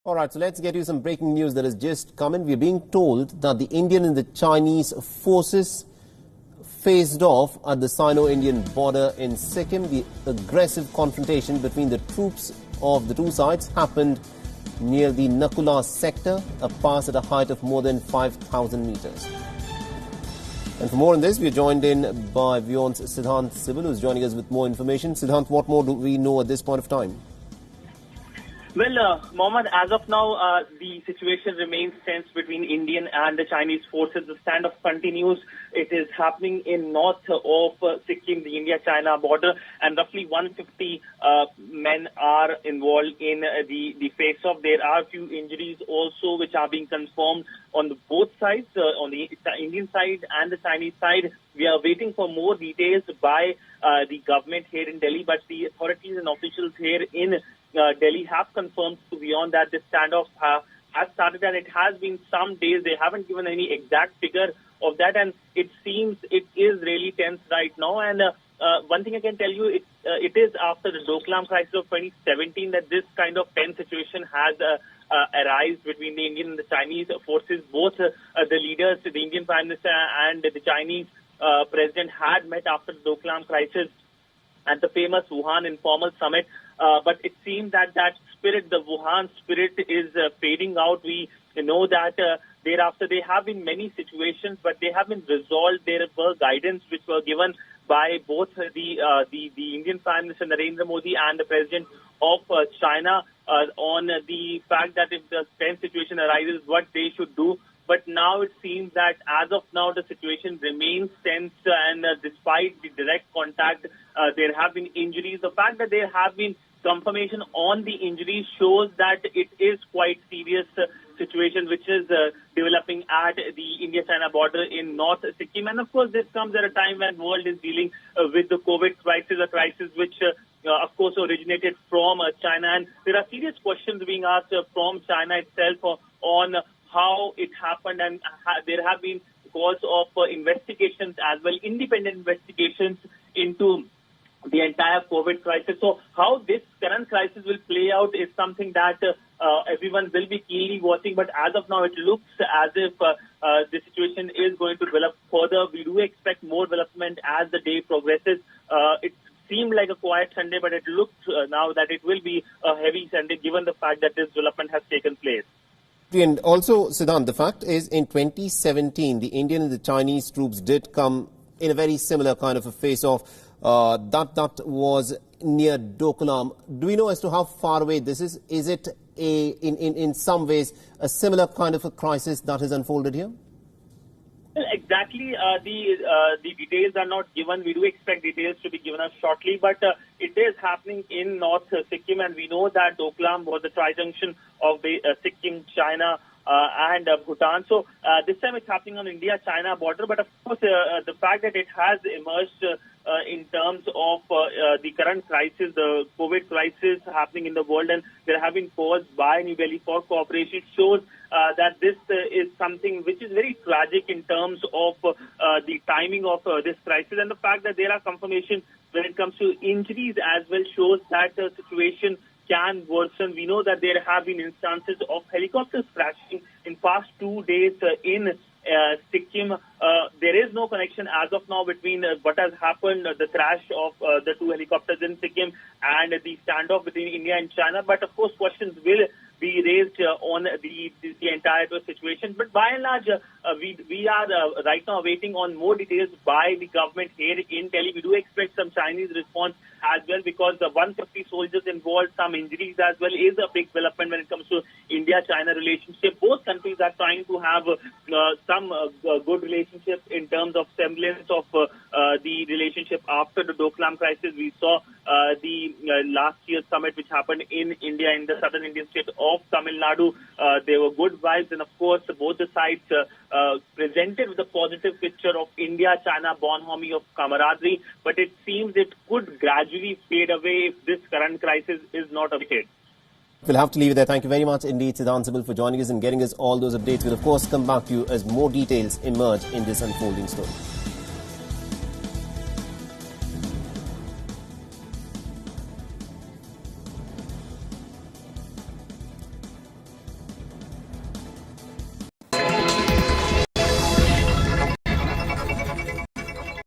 All right, so let's get you some breaking news that has just come in. We're being told that the Indian and the Chinese forces faced off at the Sino-Indian border in Sikkim. The aggressive confrontation between the troops of the two sides happened near the Nakula sector, a pass at a height of more than 5,000 meters. And for more on this, we are joined in by Vion's Siddhant Sibil, who is joining us with more information. Siddhant, what more do we know at this point of time? Well, Mohammed, as of now, the situation remains tense between Indian and the Chinese forces. The standoff continues. It is happening in north of Sikkim, the India-China border, and roughly 150 men are involved in the face-off. There are a few injuries also which are being confirmed on both sides, on the Indian side and the Chinese side. We are waiting for more details by the government here in Delhi, but the authorities and officials here in Delhi have confirmed to Wion that the standoff has started, and it has been some days. They haven't given any exact figure of that, and it seems it is really tense right now. And one thing I can tell you, it is after the Doklam crisis of 2017 that this kind of tense situation has arisen between the Indian and the Chinese forces. Both the leaders, the Indian Prime Minister and the Chinese President, had met after the Doklam crisis at the famous Wuhan informal summit. But it seems that spirit, the Wuhan spirit, is fading out. We know that thereafter there have been many situations, but they have been resolved. There were guidance which were given by both the Indian Prime Minister Narendra Modi and the President of China on the fact that if the tense situation arises, what they should do. But now it seems that as of now the situation remains tense, and despite the direct contact, there have been injuries. The fact that there have been confirmation on the injuries shows that it is quite serious situation which is developing at the India-China border in North Sikkim. And of course, this comes at a time when the world is dealing with the COVID crisis, a crisis which of course originated from China. And there are serious questions being asked from China itself on how it happened, and there have been calls of investigations as well, independent investigations into the entire COVID crisis. So how this current crisis will play out is something that everyone will be keenly watching. But as of now, it looks as if the situation is going to develop further. We do expect more development as the day progresses. It seemed like a quiet Sunday, but it looks now that it will be a heavy Sunday given the fact that this development has taken place. And also, Siddhant, the fact is in 2017, the Indian and the Chinese troops did come in a very similar kind of a face-off. That was near Doklam. Do we know as to how far away this is? Is it in some ways a similar kind of a crisis that has unfolded here? Well, exactly. The details are not given. We do expect details to be given us shortly, but it is happening in North Sikkim, and we know that Doklam was the tri-junction of the Sikkim, China, and Bhutan. So this time it's happening on India-China border. But of course, the fact that it has emerged in terms of the current crisis, the COVID crisis happening in the world, and there have been calls by New Delhi for cooperation, shows that this is something which is very tragic in terms of the timing of this crisis, and the fact that there are confirmations when it comes to injuries as well shows that the situation can worsen. We know that there have been instances of helicopters crashing in past 2 days in Sikkim. There is no connection as of now between what has happened, the crash of the two helicopters in Sikkim, and the standoff between India and China. But of course, questions will be raised on the entire situation. But by and large, we are right now waiting on more details by the government here in Delhi. We do expect some Chinese response as well, because the 150 soldiers involved, some injuries as well, is a big development when it comes to India-China relationship. Both countries are trying to have some good relationship in terms of semblance of the relationship after the Doklam crisis. We saw the last year's summit which happened in India, in the southern Indian state of Tamil Nadu. There were good vibes, and of course both the sides presented with a positive picture of India-China bonhomie of camaraderie, but it seems it could gradually fade away if this current crisis is not abated. We'll have to leave it there. Thank you very much indeed, Siddhant Sibil, for joining us and getting us all those updates. We'll of course come back to you as more details emerge in this unfolding story.